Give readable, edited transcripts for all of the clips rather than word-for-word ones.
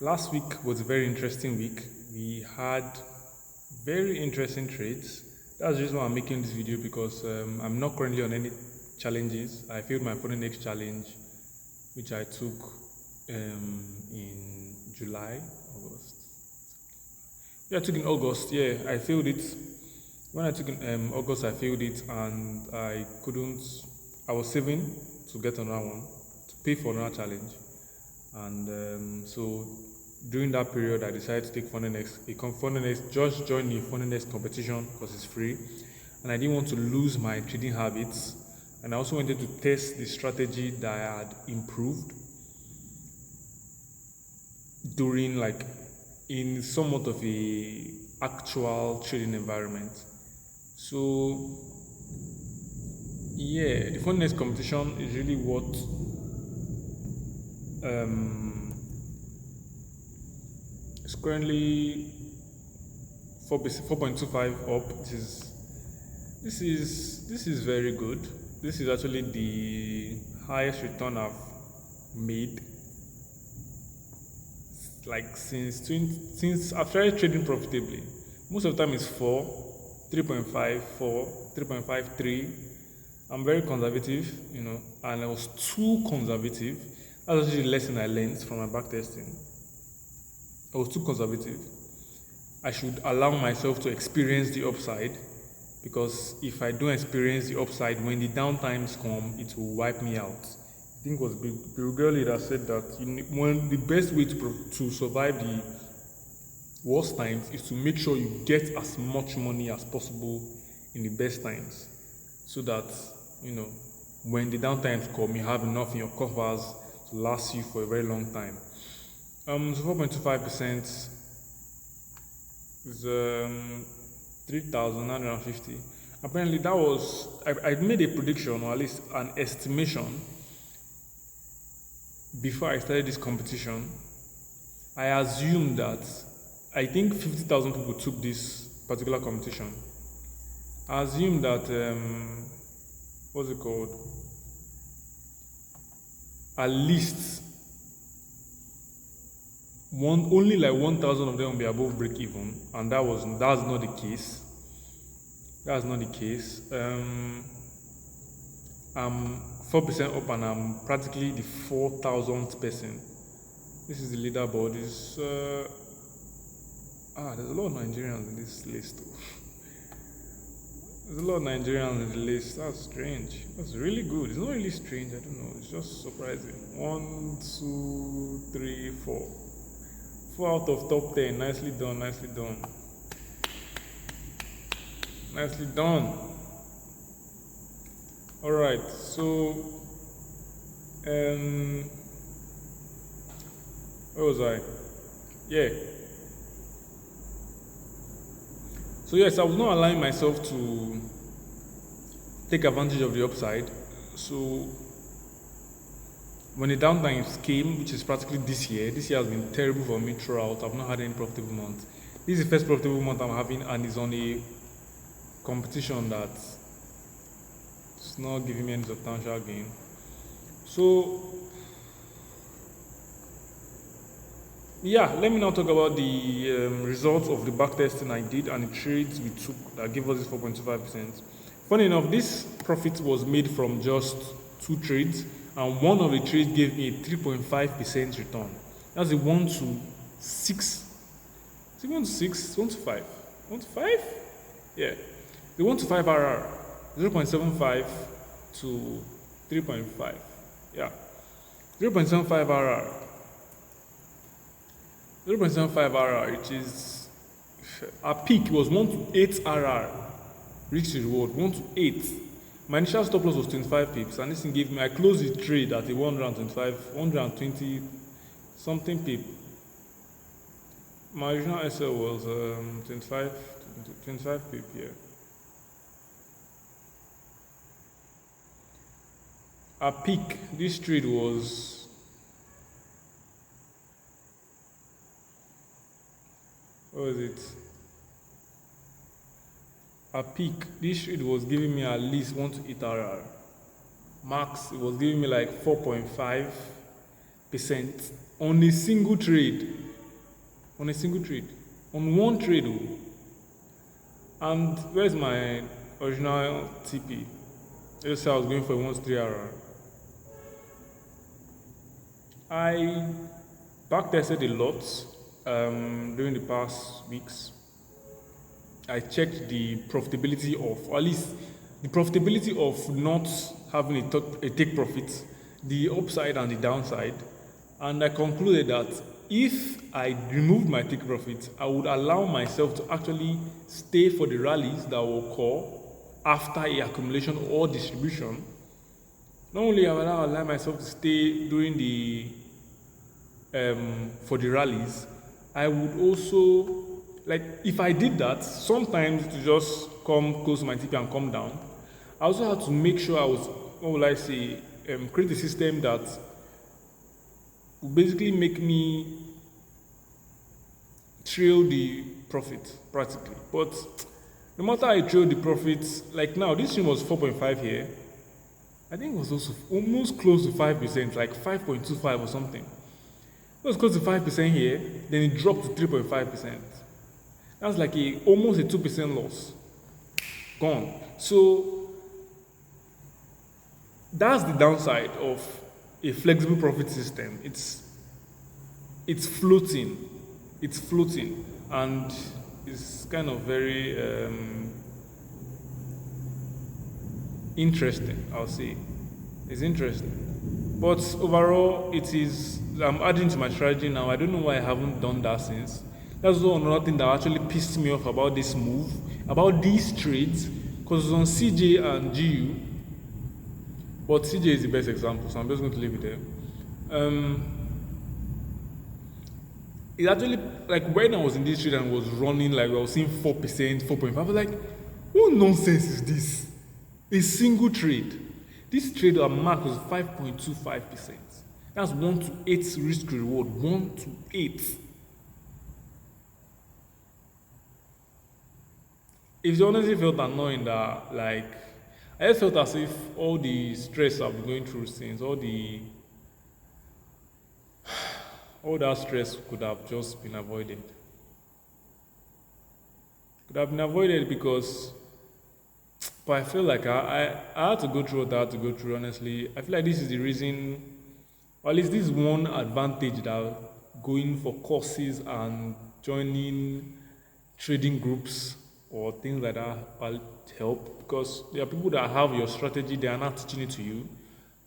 Last week was a very interesting week. We had very interesting trades. That's the reason why I'm making this video because I'm not currently on any challenges. I failed my Forex challenge, which I took in July, August. Yeah, I took in August. Yeah, I failed it. When I took in August, I failed it, and I couldn't. I was saving to get another one to pay for another challenge, and so during that period, I decided to take Funnenex. Funnenex just joined the Funnenex competition because it's free, and I didn't want to lose my trading habits, and I also wanted to test the strategy that I had improved during in somewhat of a actual trading environment. So yeah, the Funnenex competition is really what it's currently 4.25 up. This is very good. This is actually the highest return I've made since I've started trading profitably. Most of the time it's 4, 3.5, 4, 3.53. I'm very conservative, and I was too conservative. That's actually the lesson I learned from my back testing. I was too conservative. I should allow myself to experience the upside, because if I don't experience the upside, when the downtimes come, it will wipe me out. I think it was Bill Gurley that said that the best way to survive the worst times is to make sure you get as much money as possible in the best times, so that when the downtimes come, you have enough in your coffers to last you for a very long time. So 4.25% is 3,950. Apparently, that was I made a prediction, or at least an estimation, before I started this competition. I assumed that I think 50,000 people took this particular competition. I assumed that what's it called? At least only like 1,000 of them will be above break even, and that's not the case. That's not the case. I'm 4% up, and I'm practically the 4,000th person. This is the leaderboard. There's a lot of Nigerians in this list too. There's a lot of Nigerians in the list. That's strange. That's really good. It's not really strange. I don't know. It's just surprising. 1, 2, 3, 4. 4 out of top 10. Nicely done. Nicely done. Nicely done. All right. So, where was I? Yeah. So yes, I was not allowing myself to take advantage of the upside. So when the downtimes came, which is practically this year has been terrible for me throughout. I've not had any profitable month. This is the first profitable month I'm having, and it's on a competition that it's not giving me any substantial gain. So yeah, let me now talk about the results of the backtesting I did and the trades we took that gave us this 4.25%. Funny enough, this profit was made from just 2 trades, and one of the trades gave me a 3.5% return. That's a 1 to 6. Is it 1 to 6? 1 to 5? 1 to 5? Yeah. The 1 to 5 RR. 0.75 to 3.5. Yeah. 0.75 RR. 0.75 RR, which is our peak was 1 to 8 RR. Risk to reward 1 to 8. My initial stop loss was 25 pips, and this thing gave me, I closed the trade at a 120 something pip. My original SL was 25 pip, yeah. Our peak, this trade was what was it? Our peak, this trade was giving me at least 1 to 8 RR. Max, it was giving me like 4.5% on a single trade. on a single trade, on one trade. Oh. And where's my original TP? Let's say I was going for a 1-3 RR. I backtested a lot during the past weeks. I checked the profitability of, or at least the profitability of not having a take profit, the upside and the downside, and I concluded that if I removed my take profit, I would allow myself to actually stay for the rallies that will occur after a accumulation or distribution. Not only will I allow myself to stay during the for the rallies, I would also, like, if I did that, sometimes to just come close to my TP and come down, I also had to make sure I was, what will I say, create a system that would basically make me trail the profit practically. But no matter I trail the profits, like now, this stream was 4.5 here. I think it was also almost close to 5%, like 5.25 or something. It was close to 5% here, then it dropped to 3.5%. That's like almost a 2% loss. Gone. So that's the downside of a flexible profit system. It's floating. It's floating, and it's kind of very interesting, I'll say. It's interesting. But overall, I'm adding to my strategy now. I don't know why I haven't done that since. That's also another thing that actually pissed me off about this move, about these trades, because it's on CJ and GU. But CJ is the best example, so I'm just going to leave it there. It actually, like, when I was in this trade and was running, like, I was seeing 4%, 4.5%, I was like, what nonsense is this? A single trade. This trade mark was 5.25%. That's 1 to 8 risk reward. 1 to 8. If you honestly felt annoying that, like, I just felt as if all the stress I've been going through since, all that stress could have just been avoided. Could have been avoided because, but I feel like I had to go through what I had to go through, honestly. I feel like this is the reason, or at least this is one advantage that going for courses and joining trading groups or things like that will help, because there are people that have your strategy, they are not teaching it to you.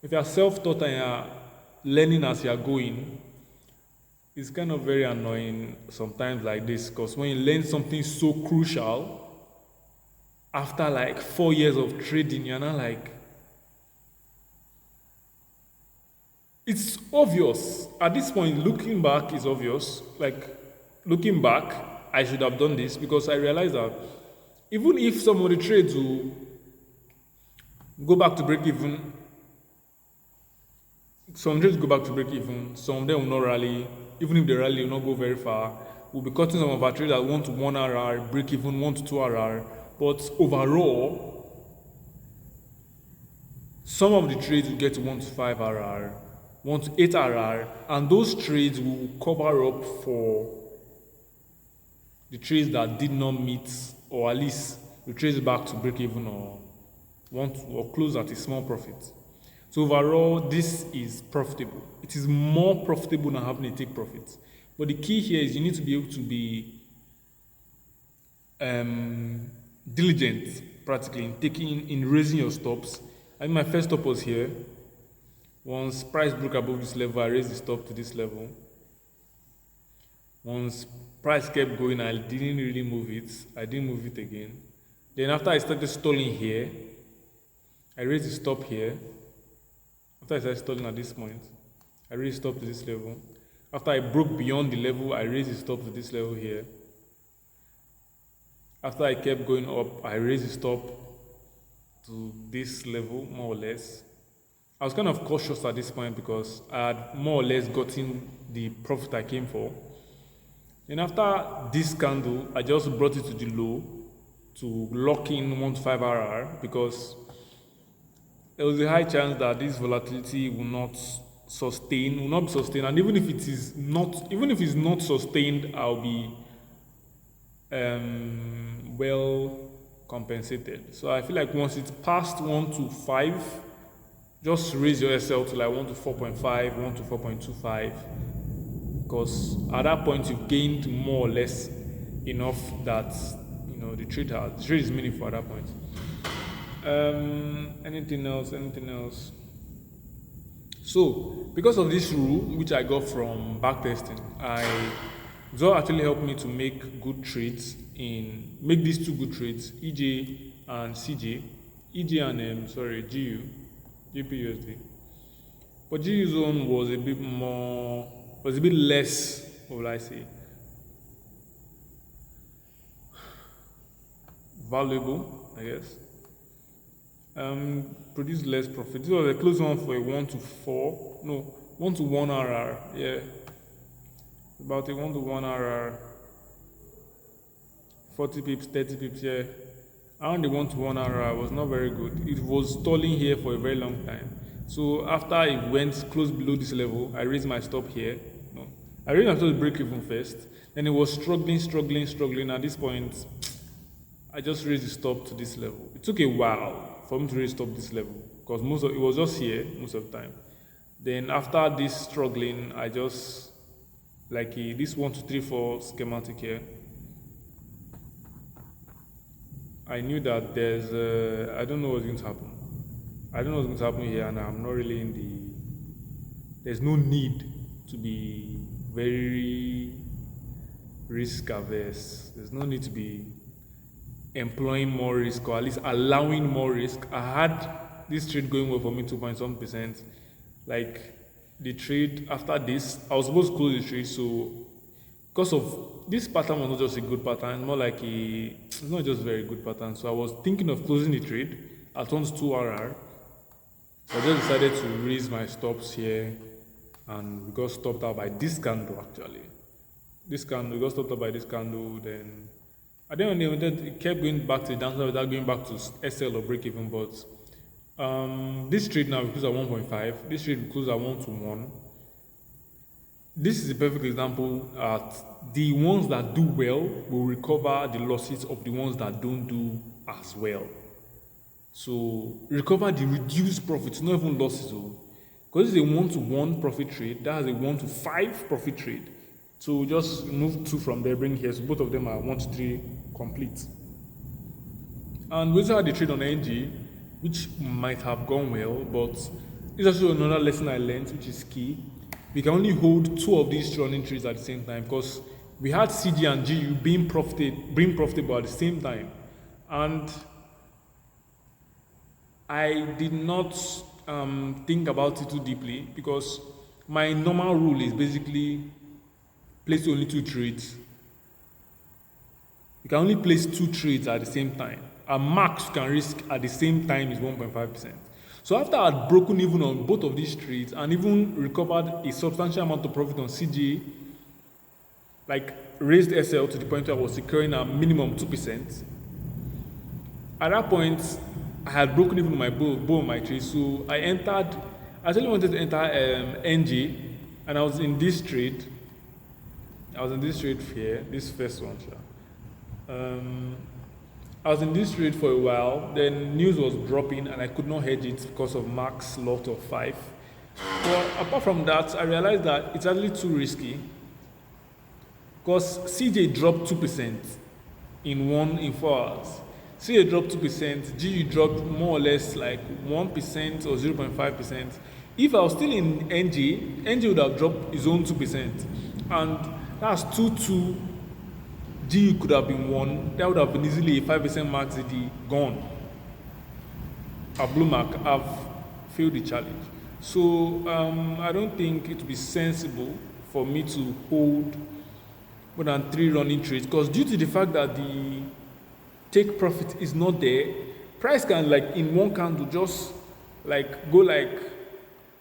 If you are self-taught and you are learning as you are going, it's kind of very annoying sometimes like this, because when you learn something so crucial, after like 4 years of trading, you're not like, it's obvious. At this point, looking back is obvious. Like, looking back, I should have done this, because I realized that even if some of the trades will go back to break even, some trades go back to break even, some of them will not rally. Even if the rally will not go very far, we'll be cutting some of our trades at 1 to 1 RR, break even 1 to 2 RR. But overall, some of the trades will get to 1 to 5 RR, 1 to 8 RR, and those trades will cover up for the trades that did not meet, or at least the trades back to break even or close at a small profit. So overall, this is profitable. It is more profitable than having a take profit. But the key here is you need to be able to be diligent, practically, in raising your stops. I mean, my first stop was here. Once price broke above this level, I raised the stop to this level. Once price kept going, I didn't really move it. I didn't move it again. Then after I started stalling here, I raised the stop here. After I started stalling at this point, I raised the stop to this level. After I broke beyond the level, I raised the stop to this level here. After I kept going up, I raised the stop to this level, more or less. I was kind of cautious at this point because I had more or less gotten the profit I came for. Then after this candle, I just brought it to the low to lock in 1 to 5 RR, because there was a high chance that this volatility will not sustain, will not be sustained, and even if it's not sustained, I'll be well compensated. So I feel like once it's past 1 to 5, just raise your SL to like 1 to 4.5, 1 to 4.25, because at that point you've gained more or less enough that the trade is meaningful at that point. Anything else? So because of this rule, which I got from backtesting, Zoe actually helped me to make these two good trades, EJ and CJ, EJ and GU, GPUSD. But GU zone was a bit less, what will I say, valuable, I guess. Produced less profit. This was a close one for a 1 to 1 RR. Yeah, about a 1 to 1 RR. 40 pips, 30 pips. Yeah, around the 1 to 1 RR was not very good. It was stalling here for a very long time. So after it went close below this level, I raised my stop here. No, I raised my stop to break even first. Then it was struggling. At this point, I just raised the stop to this level. It took a while for me to raise stop this level because it was just here most of the time. Then after this struggling, I just this 1, 2, 3, 4 schematic here. I knew that I don't know what's going to happen. I don't know what's going to happen here, and I'm not really there's no need to be very risk averse. There's no need to be employing more risk, or at least allowing more risk. I had this trade going well for me, 2.7%. Like the trade after this, I was supposed to close the trade, so because of this pattern was not just a good pattern, more like it's not just very good pattern. So I was thinking of closing the trade at 1 to 2 RR. So I just decided to raise my stops here, and we got stopped out by this candle actually. We got stopped out by this candle, then at the end of the day, it kept going back to the downside without going back to SL or break even. But this trade now we close at 1.5. This trade we close at 1 to 1. This is a perfect example at the ones that do well will recover the losses of the ones that don't do as well. So recover the reduced profits, not even losses. Because it's a 1 to 1 profit trade, that has a 1 to 5 profit trade. So just move 2 from there, bring here. So both of them are 1 to 3 complete. And we also had the trade on NG, which might have gone well, but it's also another lesson I learned, which is key. We can only hold 2 of these running trades at the same time, because we had CG and GU being profitable at the same time. And I did not think about it too deeply, because my normal rule is basically place only 2 trades. You can only place 2 trades at the same time. A max you can risk at the same time is 1.5%. So after I had broken even on both of these trades and even recovered a substantial amount of profit on CJ, like raised SL to the point where I was securing a minimum 2%. At that point, I had broken even my both of my trades, so I actually wanted to enter NG, and I was in this trade. I was in this trade here, this first one. I was in this trade for a while, then news was dropping and I could not hedge it because of max lot of 5. But apart from that, I realized that it's actually too risky, because CJ dropped 2% in 4 hours. CJ dropped 2%, GU dropped more or less like 1% or 0.5%. If I was still in NG would have dropped his own 2%. And that's 2-2. GU could have been 1. That would have been easily a 5% max ZD gone. I've failed the challenge. So I don't think it would be sensible for me to hold more than 3 running trades, because due to the fact that the take profit is not there, price can like in one candle just like go like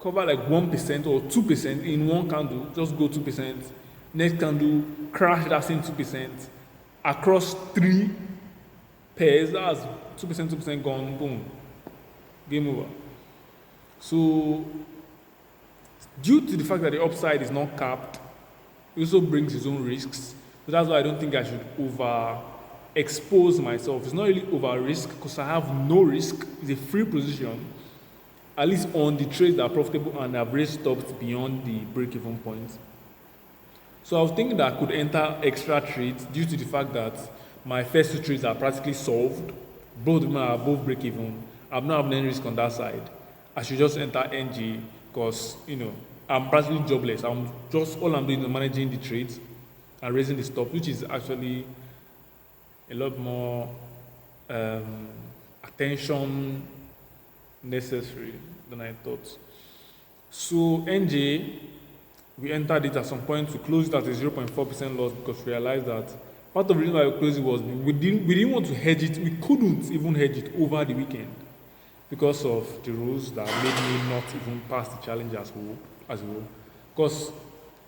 cover like 1% or 2% in one candle, just go 2%. Next candle crash that same 2% across 3 pairs. That's 2% gone, boom, game over. So Due to the fact that the upside is not capped, it also brings its own risks. So that's why I don't think I should over expose myself. It's not really over risk because I have no risk. It's a free position, at least on the trades that are profitable and have raised stops beyond the break-even point. So I was thinking that I could enter extra trades due to the fact that my first two trades are practically solved. Both of them are above break-even. I'm not having any risk on that side. I should just enter NG because, I'm practically jobless. All I'm doing is managing the trades and raising the stop, which is actually a lot more attention necessary than I thought. So NJ, we entered it at some point to close it at a 0.4% loss because we realized that part of the reason why we closed it was we didn't want to hedge it. We couldn't even hedge it over the weekend because of the rules that made me not even pass the challenge as well. Because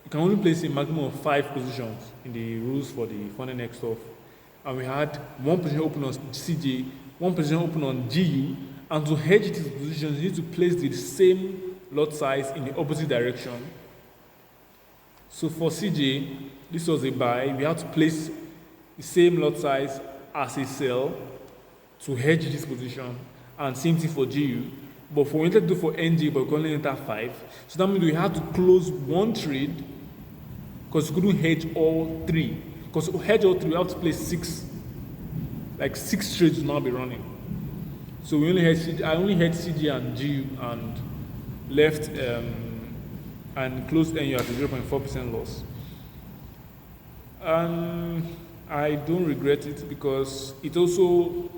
you can only place a maximum of 5 positions in the rules for the Funding Next stuff. And we had one position open on CJ, one position open on GU, and to hedge these positions, you need to place the same lot size in the opposite direction. So for CJ, this was a buy. We had to place the same lot size as a sell to hedge this position, and same thing for GU. But for we wanted to do for NG, but we only enter 5. So that means we had to close one trade because we couldn't hedge all 3. Because to hedge all 3, we have to place 6. Like 6 trades will now be running. So I only had CG and GU and left and closed NU at a 0.4% loss. And I don't regret it because it also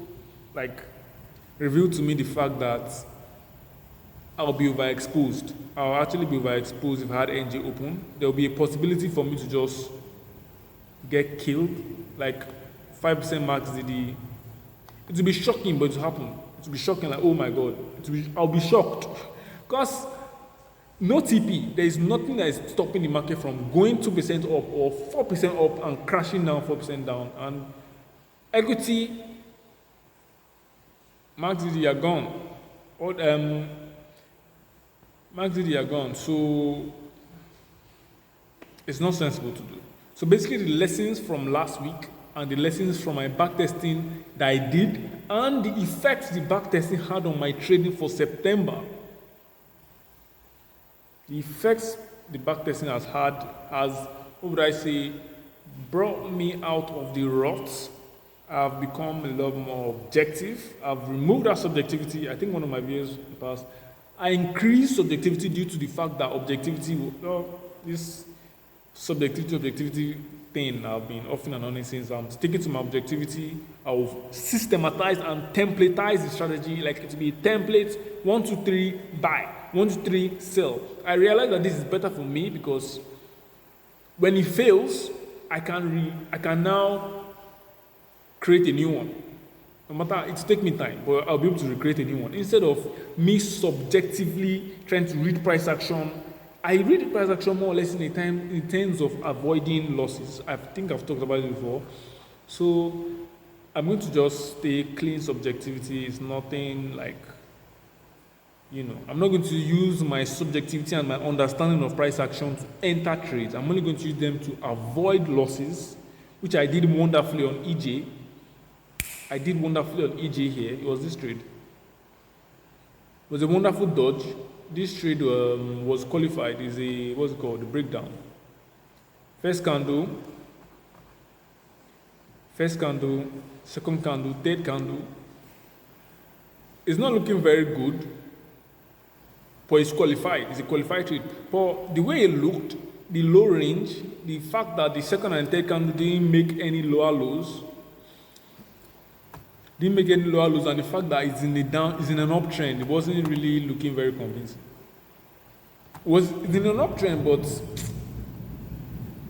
revealed to me the fact that I'll be overexposed. I'll actually be overexposed if I had NG open. There will be a possibility for me to just get killed, like 5% max DD. It will be shocking, but it will happen. It will be shocking, like, oh my God. I'll be shocked. Because no TP, there is nothing that is stopping the market from going 2% up or 4% up and crashing down 4% down. And equity, max DD are gone. Max DD are gone. So it's not sensible to do. So basically the lessons from last week and the lessons from my backtesting that I did and the effects the backtesting had on my trading for September. The effects the backtesting has had has, what would I say, brought me out of the ruts. I've become a lot more objective. I've removed that subjectivity. I think one of my videos in the past, I increased subjectivity due to the fact that objectivity, this subjectivity thing I've been often and on since I'm sticking to my objectivity. I'll systematize and templateize the strategy, like it to be a template, 1, 2, 3, buy, 1, 2, 3, sell. I realize that this is better for me because when it fails, I can now create a new one. No matter, it take me time, but I'll be able to recreate a new one. Instead of me subjectively trying to read price action, I read price action more or less in terms of avoiding losses. I think I've talked about it before. So I'm going to just stay clean subjectivity. It's nothing like, I'm not going to use my subjectivity and my understanding of price action to enter trades. I'm only going to use them to avoid losses, which I did wonderfully on EJ. I did wonderfully on EJ here. It was this trade. It was a wonderful dodge. This trade was qualified. Is a, what's it called? The breakdown. First candle, second candle, third candle. It's not looking very good, but it's qualified. It's a qualified trade. But the way it looked, the low range, the fact that the second and third candle didn't make any lower lows, and the fact that it's in an uptrend, it wasn't really looking very convincing. It's in an uptrend, but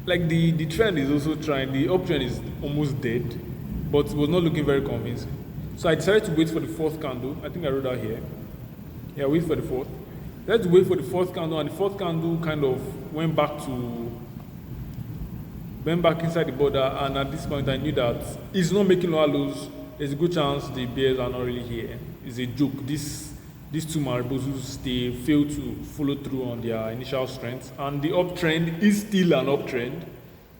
like the trend is also trying, the uptrend is almost dead, but it was not looking very convincing. So I decided to wait for the fourth candle. I think I wrote that here. Yeah, wait for the fourth. Let's wait for the fourth candle, and the fourth candle kind of went back inside the border, and at this point I knew that it's not making lower lows. There's a good chance the bears are not really here. It's a joke. This these two Maribosus, they failed to follow through on their initial strength, and the uptrend is still an uptrend,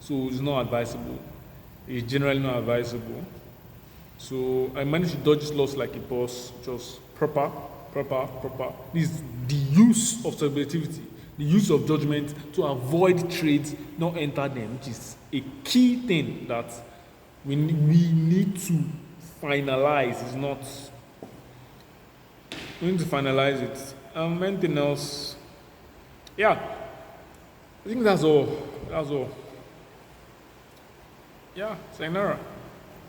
so it's not advisable. It's generally not advisable. So I managed to dodge this loss like a boss, just proper. This is the use of subjectivity, the use of judgment to avoid trades, not enter them, which is a key thing that we need to finalize. It's not. We need to finalize it. Anything else? Yeah, I think that's all. Yeah, sayonara.